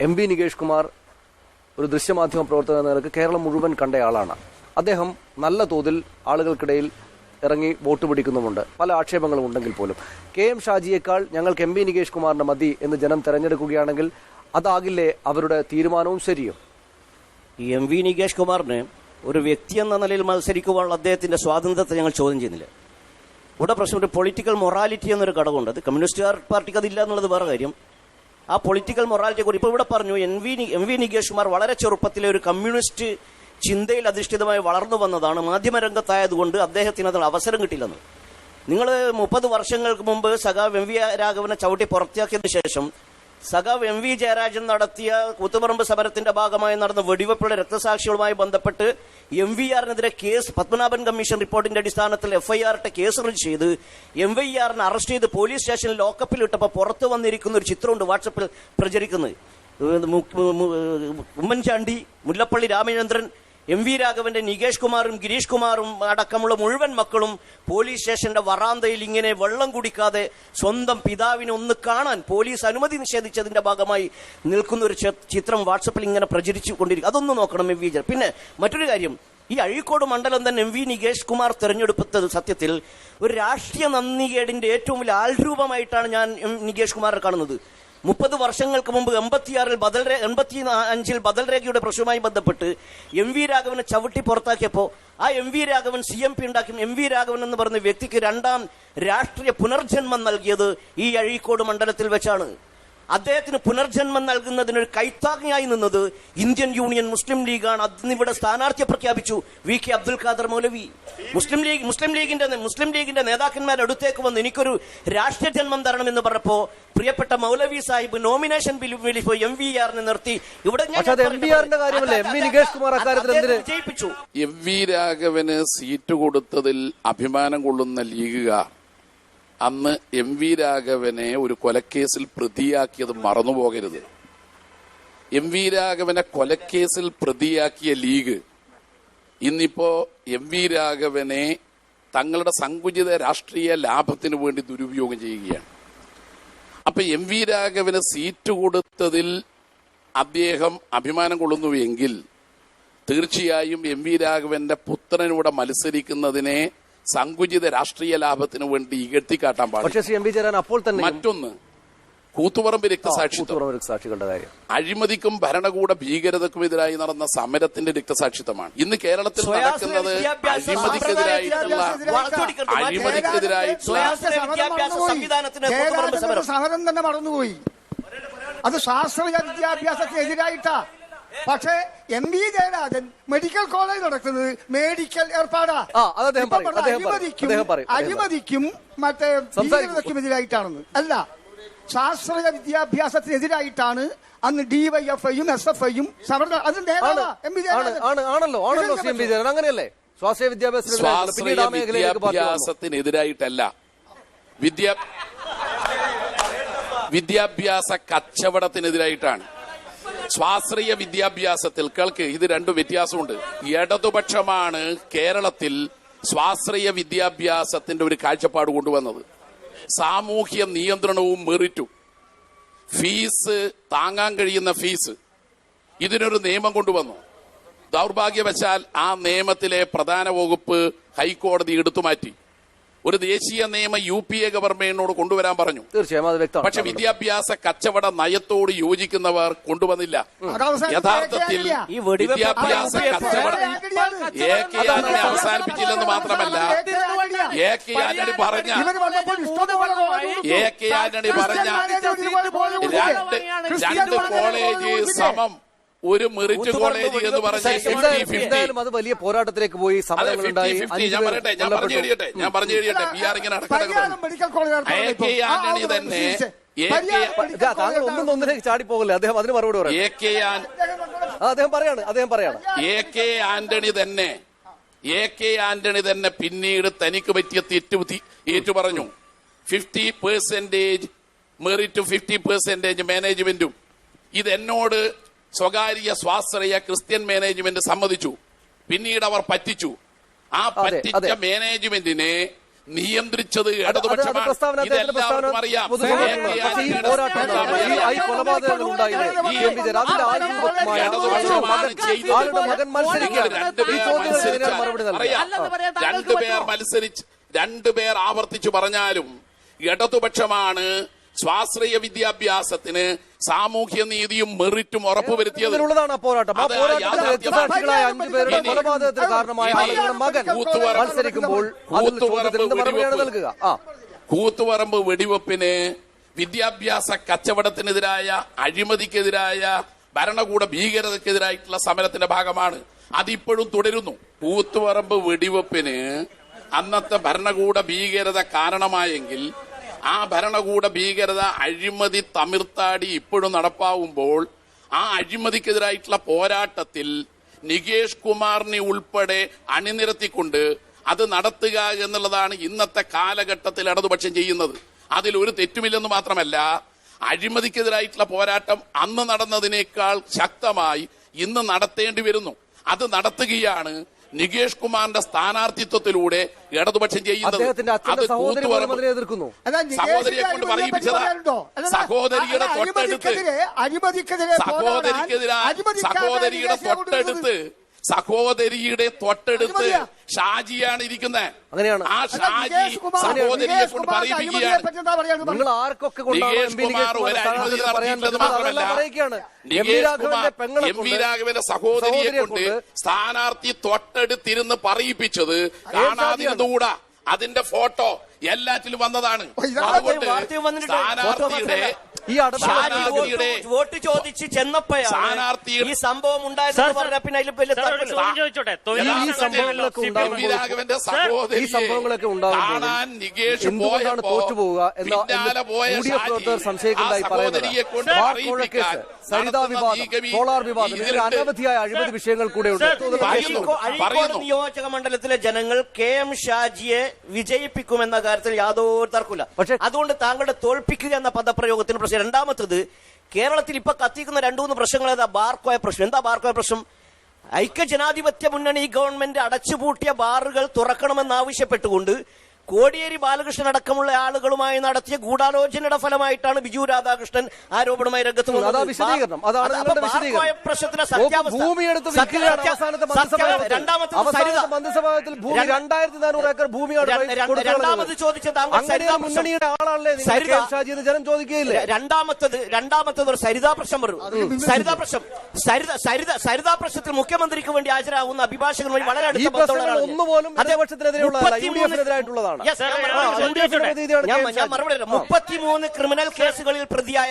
M V Nikesh Kumar ഒരു ദൃശ്യമാധ്യമ പ്രവർത്തകൻ എന്ന നിലയ്ക്ക് കേരളം മുഴുവൻ കണ്ടയാളാണ്. അദ്ദേഹം നല്ല തോതിൽ ആളുകൾക്കിടയിൽ ഇറങ്ങി വോട്ട് പിടിക്കുന്നുമുണ്ട്. പല ആക്ഷേപങ്ങളും ഉണ്ടെങ്കിൽ പോലും കെ എം ഷാജിയേക്കാൾ ഞങ്ങൾക്ക് എം വി നികേഷ് കുമാറിന്റെ മതി എന്ന് ജനം തെരഞ്ഞെടുക്കുകയാണെങ്കിൽ അതാകില്ലേ അവരുടെ തീരുമാനവും ശരിയും? ഈ എം വി നികേഷ് കുമാറിന് ഒരു വ്യക്തി എന്ന നിലയിൽ മത്സരിക്കുവാനുള്ള അദ്ദേഹത്തിന്റെ സ്വാതന്ത്ര്യത്തെ ഞങ്ങൾ ചോദ്യം ചെയ്യുന്നില്ല. ഇവിടെ പ്രശ്നം ഒരു പൊളിറ്റിക്കൽ മൊറാലിറ്റി എന്നൊരു ഘടകമുണ്ട്. അത് കമ്മ്യൂണിസ്റ്റ് പാർട്ടിക്ക് അതില്ല എന്നുള്ളത് വേറെ കാര്യം. ആ പൊളിറ്റിക്കൽ മൊറാലിറ്റിയെ കുറിച്ച് ഇപ്പോൾ ഇവിടെ പറഞ്ഞു എം വി നികേഷ് കുമാർ വളരെ ചെറുപ്പത്തിലെ ഒരു കമ്മ്യൂണിസ്റ്റ് ചിന്തയിൽ അധിഷ്ഠിതമായി വളർന്നു വന്നതാണ്. മാധ്യമരംഗത്തായതുകൊണ്ട് അദ്ദേഹത്തിന് അതിന് അവസരം കിട്ടില്ലെന്ന്. നിങ്ങൾ 30 വർഷങ്ങൾക്ക് മുമ്പ് സഖാവ് എം വി രാഘവനെ ചവിട്ടി പുറത്തിയാക്കിയതിനു ശേഷം സഖാവ് എം വി ജയരാജൻ നടത്തിയ കൂത്തുപറമ്പ് സമരത്തിന്റെ ഭാഗമായി നടന്ന വെടിവെപ്പുള്ള രക്തസാക്ഷികളുമായി ബന്ധപ്പെട്ട് എം വി ആറിനെതിരെ കേസ് പത്മനാഭൻ കമ്മീഷൻ റിപ്പോർട്ടിന്റെ അടിസ്ഥാനത്തിൽ FIR കേസ് രജിസ്റ്റർ ചെയ്ത് എം വി ആറിനെ അറസ്റ്റ് ചെയ്ത് പോലീസ് സ്റ്റേഷനിൽ ലോക്കപ്പിൽ ഇട്ടപ്പോൾ പുറത്തു വന്നിരിക്കുന്ന ഒരു ചിത്രമുണ്ട് വാട്സപ്പിൽ പ്രചരിക്കുന്നത്. ഉമ്മൻചാണ്ടി, മുല്ലപ്പള്ളി രാമചന്ദ്രൻ, എം വി രാഘവന്റെ നികേഷ് കുമാറും ഗിരീഷ് കുമാറും അടക്കമുള്ള മുഴുവൻ മക്കളും പോലീസ് സ്റ്റേഷന്റെ വറാന്തയിൽ ഇങ്ങനെ വെള്ളം കുടിക്കാതെ സ്വന്തം പിതാവിനെ ഒന്ന് കാണാൻ പോലീസ് അനുമതി നിഷേധിച്ചതിന്റെ ഭാഗമായി നിൽക്കുന്ന ഒരു ചിത്രം വാട്സപ്പിൽ ഇങ്ങനെ പ്രചരിച്ചു കൊണ്ടിരിക്കും. അതൊന്നും നോക്കണം എം വി. പിന്നെ മറ്റൊരു കാര്യം, ഈ അഴീക്കോട് മണ്ഡലം തന്നെ എം വി നികേഷ് കുമാർ തെരഞ്ഞെടുത്തത് സത്യത്തിൽ ഒരു രാഷ്ട്രീയ നന്ദികേടിന്റെ ഏറ്റവും വലിയ ആൾരൂപമായിട്ടാണ് ഞാൻ എം നികേഷ് കുമാറിനെ കാണുന്നത്. 30 വർഷങ്ങൾക്ക് മുമ്പ് 85 ബദൽ രേഖയുടെ പ്രശ്നവുമായി ബന്ധപ്പെട്ട് എം വി രാഘവനെ ചവിട്ടി പുറത്താക്കിയപ്പോൾ ആ എം വി രാഘവൻ CMP ഉണ്ടാക്കി. എം വി രാഘവൻ എന്ന് പറഞ്ഞ വ്യക്തിക്ക് 2ാം രാഷ്ട്രീയ പുനർജന്മം നൽകിയത് ഈ അഴീക്കോട് മണ്ഡലത്തിൽ വെച്ചാണ്. അദ്ദേഹത്തിന് പുനർജന്മം നൽകുന്നതിനൊരു കൈത്താങ്ങായി നിന്നത് ഇന്ത്യൻ യൂണിയൻ മുസ്ലിം ലീഗാണ്. അതിനിവിടെ സ്ഥാനാർത്ഥിയെ പ്രഖ്യാപിച്ചു VK അബ്ദുൽ ഖാദർ മൗലവി. മുസ്ലിം ലീഗിന്റെ നേതാക്കന്മാരുടെ അടുത്തേക്ക് വന്ന് എനിക്കൊരു രാഷ്ട്രീയ ജന്മം തരണമെന്ന് പറഞ്ഞപ്പോ പ്രിയപ്പെട്ട മൗലവി സാഹിബ് നോമിനേഷൻ ബില്ലിൽ പോയി എം വി ആറിനെ നിർത്തി. ഇവിടെ ജയിപ്പിച്ചു. എം വി രാഘവന് സീറ്റ് കൊടുത്തതിൽ അഭിമാനം കൊള്ളുന്ന ലീഗുകാർ അന്ന് എം വി രാഘവനെ ഒരു കൊലക്കേസിൽ പ്രതിയാക്കിയത് മറന്നുപോകരുത്. എം വി രാഘവനെ കൊലക്കേസിൽ പ്രതിയാക്കിയ ലീഗ് ഇന്നിപ്പോ എം വി രാഘവനെ തങ്ങളുടെ സങ്കുചിത രാഷ്ട്രീയ ലാഭത്തിന് വേണ്ടി ദുരുപയോഗം ചെയ്യുകയാണ്. അപ്പൊ എം വി രാഘവന് സീറ്റ് കൊടുത്തതിൽ അദ്ദേഹം അഭിമാനം കൊള്ളുന്നുവെങ്കിൽ തീർച്ചയായും എം വി രാഘവന്റെ പുത്രനൂടെ മത്സരിക്കുന്നതിനെ സങ്കുചിത രാഷ്ട്രീയ ലാഭത്തിന് വേണ്ടി ഇകഴ്ത്തിക്കാട്ടാൻ പാടില്ല. മറ്റൊന്ന്, കൂത്തുപറമ്പ് രക്തസാക്ഷിത്വം അഴിമതിക്കും ഭരണകൂട ഭീകരതക്കുമെതിരായി നടന്ന സമരത്തിന്റെ രക്തസാക്ഷിത്വമാണ്. ഇന്ന് കേരളത്തിൽ നടക്കുന്നത് സമരം തന്നെ മറന്നുപോയി. അത് ശാസ്ത്രീയ വിദ്യാഭ്യാസത്തിനെതിരായിട്ടാ. പക്ഷേ M V Jayarajan medical college നടക്കുന്നത് മേഡിക്കൽ ഏർപ്പാടാ. അഴിമതിക്കും മറ്റേ ഭീകരതയ്ക്കും എതിരായിട്ടാണെന്ന് അല്ല, ശാസ്ത്രീയ വിദ്യാഭ്യാസത്തിനെതിരായിട്ടാണ് അന്ന് DYFIയും SFIയും സമരം. അത് അങ്ങനെയല്ലേ? സ്വാശ്രയ വിദ്യാഭ്യാസത്തിനെതിരായിട്ടല്ല, വിദ്യാഭ്യാസ കച്ചവടത്തിനെതിരായിട്ടാണ്. സ്വാശ്രയ വിദ്യാഭ്യാസത്തിൽ കേൾക്ക്, ഇത് രണ്ടും വ്യത്യാസമുണ്ട്. ഇടതുപക്ഷമാണ് കേരളത്തിൽ സ്വാശ്രയ വിദ്യാഭ്യാസത്തിന്റെ ഒരു കാഴ്ചപ്പാട് കൊണ്ടുവന്നത്. സാമൂഹ്യ നിയന്ത്രണവും മെറിറ്റും, ഫീസ് താങ്ങാൻ കഴിയുന്ന ഫീസ്, ഇതിനൊരു നിയമം കൊണ്ടുവന്നു. ദൗർഭാഗ്യവശാൽ ആ നിയമത്തിലെ പ്രധാന വകുപ്പ് ഹൈക്കോടതി എടുത്തുമാറ്റി. ഒരു ദേശീയ നിയമം UPA ഗവൺമെന്റിനോട് കൊണ്ടുവരാൻ പറഞ്ഞു. പക്ഷെ വിദ്യാഭ്യാസ കച്ചവട നയത്തോട് യോജിക്കുന്നവർ കൊണ്ടുവന്നില്ല. യഥാർത്ഥത്തിൽ വിദ്യാഭ്യാസ കച്ചവടം AK ആന്റണി അവസാനിപ്പിച്ചില്ലെന്ന് മാത്രമല്ല, AK ആന്റണി പറഞ്ഞ രണ്ട് കോളേജ് സമം ഒരു മെറിറ്റ് കോളേജ് എന്ന് പറഞ്ഞ അത് വലിയ പോരാട്ടത്തിലേക്ക് പോയി. ഞാൻ പറഞ്ഞു കഴിയട്ടെ. PR ഇങ്ങനെ ആന്റണി തന്നെ താങ്കൾ ഒന്നിലേക്ക് ചാടിപ്പോകല്ലേ? അദ്ദേഹം അതിന് മറുപടി പറയാം. അദ്ദേഹം പറയാണ് AK ആന്റണി തന്നെ പിന്നീട് തനിക്ക് പറ്റിയ തെറ്റ് ഏറ്റു പറഞ്ഞു. 50% മെറിറ്റും 50% മാനേജ്മെന്റും ഇതെന്നോട് സ്വകാര്യ സ്വാശ്രയ ക്രിസ്ത്യൻ മാനേജ്മെന്റ് സമ്മതിച്ചു. പിന്നീട് അവർ പറ്റിച്ചു. ആ പറ്റിച്ച മാനേജ്മെന്റിനെ നിയന്ത്രിച്ചത് അത് ഇടതുപക്ഷമാണ്. പ്രസ്താവന അദ്ദേഹത്തിന്റെ ഇതെല്ലാവർക്കും അറിയാം. പക്ഷേ ഈ പോരാട്ടം ഈ കൊലപാതകങ്ങൾ ഉണ്ടായില്ലേ അതിൽ ആളുടെ മകൻ മത്സരിക്കുകയാണ്. ഈ ചോദ്യങ്ങൾക്ക് എങ്ങനെയാണ് മറുപടി നൽകുക? രണ്ടുപേർ ആവർത്തിച്ചു പറഞ്ഞാലും ഇടതുപക്ഷമാണ് സ്വാശ്രയ വിദ്യാഭ്യാസത്തിന് സാമൂഹ്യ നീതിയും മെറിറ്റും ഉറപ്പുവരുത്തിയത്. ഉള്ളതാണ് പോരാട്ടം. ആ പോരാട്ടത്തിൽ രക്തസാക്ഷികളായ 5 പേരുടെ കൊലപാതകത്തിന് കാരണമായ ആളുകളുടെ മകൻ മത്സരിക്കുമ്പോൾ മറുപടിയാണ് നൽകുക. കൂത്തുപറമ്പ് വെടിവെപ്പിന് വിദ്യാഭ്യാസ കച്ചവടത്തിനെതിരായ, അഴിമതിക്കെതിരായ, ഭരണകൂട ഭീകരതക്കെതിരായിട്ടുള്ള സമരത്തിന്റെ ഭാഗമാണ്. അതിപ്പോഴും തുടരുന്നു. കൂത്തുപറമ്പ് വെടിവെപ്പിന് അന്നത്തെ ഭരണകൂട ഭീകരത കാരണമായെങ്കിൽ ആ ഭരണകൂട ഭീകരത, അഴിമതി, തമിർത്താടി ഇപ്പോഴും നടപ്പാവുമ്പോൾ ആ അഴിമതിക്കെതിരായിട്ടുള്ള പോരാട്ടത്തിൽ നികേഷ് കുമാറിനെ ഉൾപ്പെടെ അണിനിരത്തിക്കൊണ്ട് അത് നടത്തുക എന്നുള്ളതാണ് ഇന്നത്തെ കാലഘട്ടത്തിൽ ഇടതുപക്ഷം ചെയ്യുന്നത്. അതിലൊരു തെറ്റുമില്ലെന്ന് മാത്രമല്ല, അഴിമതിക്കെതിരായിട്ടുള്ള പോരാട്ടം അന്ന് നടന്നതിനേക്കാൾ ശക്തമായി ഇന്ന് നടത്തേണ്ടി വരുന്നു. അത് നടത്തുകയാണ് നികേഷ് കുമാറിന്റെ സ്ഥാനാർത്ഥിത്വത്തിലൂടെ ഇടതുപക്ഷം ചെയ്യുന്നത്. അത് സഹോദരിയെ കൊണ്ട് പറയിപ്പിച്ചതാ. സഹോദരിയുടെ തൊട്ടടുത്ത് ഷാജിയാണ് ഇരിക്കുന്നത്. അങ്ങനെയാണ്. ആ ഷാജി സഹോദരിയെ കൊണ്ട് പറയിപ്പിക്കുകയാണ്. നിങ്ങൾ ആർക്കൊക്കെ രാഘവന്റെ സഹോദരിയെ കൊണ്ട് സ്ഥാനാർത്ഥി തൊട്ടടുത്തിരുന്ന് പറയിപ്പിച്ചത് കാണാതിരുന്നുകൂടാ. അതിന്റെ ഫോട്ടോ എല്ലാറ്റിലും വന്നതാണ്. അതുകൊണ്ട് സ്ഥാനാർത്ഥിയുടെ വോട്ട് ചോദിച്ച് ചെന്നപ്പോഴാണ് ഈ സംഭവം ഉണ്ടായതെന്ന് പറഞ്ഞാൽ പിന്നെ രാഘവന്റെ സഹോദരിയെ കാണാൻ നികേഷ് തോറ്റുപോവുക സംശയിക്കുന്നതായി പറയുന്നത്. സരിതാ വിവാദം, സോളാർ വിവാദം, ഇതിൽ അനവധിയായ അഴിമതി വിഷയങ്ങൾ കൂടെയുണ്ട്. അഴീക്കോട് നിയോജക മണ്ഡലത്തിലെ ജനങ്ങൾ KM ഷാജിയെ വിജയിപ്പിക്കുമെന്ന കാര്യത്തിൽ യാതൊരു തർക്കമില്ല. പക്ഷേ അതുകൊണ്ട് താങ്കളുടെ തോൽപ്പിക്കുക എന്ന പദപ്രയോഗത്തിന് പ്രശ്നം. രണ്ടാമത്തത്, കേരളത്തിൽ ഇപ്പൊ കത്തിക്കുന്ന 2-3 പ്രശ്നങ്ങൾ ഏതാ? ബാർക്കോയ പ്രശ്നം. എന്താ ബാർക്കോയ പ്രശ്നം? ഐക്യജനാധിപത്യ മുന്നണി ഗവൺമെന്റ് അടച്ചുപൂട്ടിയ ബാറുകൾ തുറക്കണമെന്നാവശ്യപ്പെട്ടുകൊണ്ട് കോടിയേരി ബാലകൃഷ്ണൻ അടക്കമുള്ള ആളുകളുമായി നടത്തിയ ഗൂഢാലോചനയുടെ ഫലമായിട്ടാണ് ബിജു രാധാകൃഷ്ണൻ ആരോപണമായി രംഗത്ത് വന്നത്. പ്രശ്നത്തിന് രണ്ടാമത് ചോദിച്ചത് രണ്ടാമത്തത് ഒരു സരിതാ പ്രശ്നം പറഞ്ഞു. സരിതാ പ്രശ്നത്തിൽ മുഖ്യമന്ത്രിക്ക് വേണ്ടി ഹാജരാകുന്ന അഭിഭാഷകൻ വഴി വളരെ അടുത്ത ബന്ധമുള്ളതാണ്. ഞാൻ മറുപടി 33 ക്രിമിനൽ കേസുകളിൽ പ്രതിയായ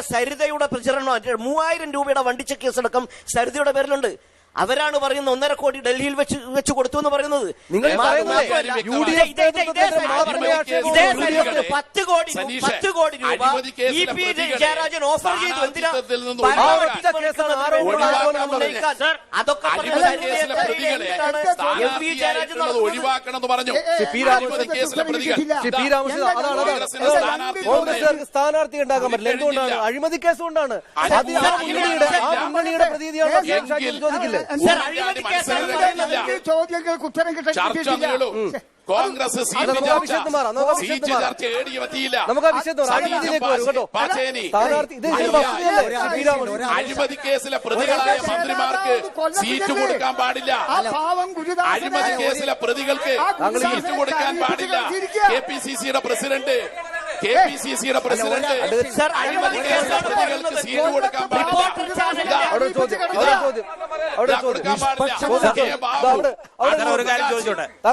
സരിതയുടെ പ്രചരണം 3000 രൂപയുടെ വണ്ടിച്ച കേസടക്കം സരിതയുടെ പേരിലുണ്ട്. അവരാണ് പറയുന്നത് 1.5 കോടി ഡൽഹിയിൽ വെച്ച് കൊടുത്തു എന്ന് പറയുന്നത്. 10 കോടി രൂപ EP ജയരാജൻ ഓഫർ ചെയ്തു. എന്തിനാ? അതൊക്കെ ഒഴിവാക്കണമെന്ന് പറഞ്ഞു. സ്ഥാനാർത്ഥി ഉണ്ടാക്കാൻ പറ്റില്ല. എന്തുകൊണ്ടാണ്? അഴിമതി കേസ് കൊണ്ടാണ്. മുന്നണിയുടെ പ്രതീതിയാണ് ചോദിക്കില്ലേ? ചോദ്യങ്ങൾക്ക് ഉത്തരം കിട്ടിയില്ല. കോൺഗ്രസ് അഴിമതി കേസിലെ പ്രതികളായ മന്ത്രിമാർക്ക് സീറ്റ് കൊടുക്കാൻ പാടില്ല. അഴിമതി കേസിലെ പ്രതികൾക്ക് സീറ്റ് കൊടുക്കാൻ പാടില്ല. KPCCയുടെ പ്രസിഡന്റ് അഴിമതി കേസിലെ പ്രതികൾക്ക് സീറ്റ് കൊടുക്കാൻ പാടില്ല.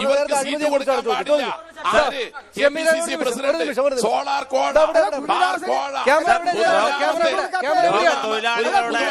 ഇവർക്ക് സീറ്റ് കൊടുക്കാൻ പാടില്ല. KPCC പ്രസിഡന്റ് സോളാർ കോഴ, ബാർ കോഴ, തൊഴിലാളികളുടെ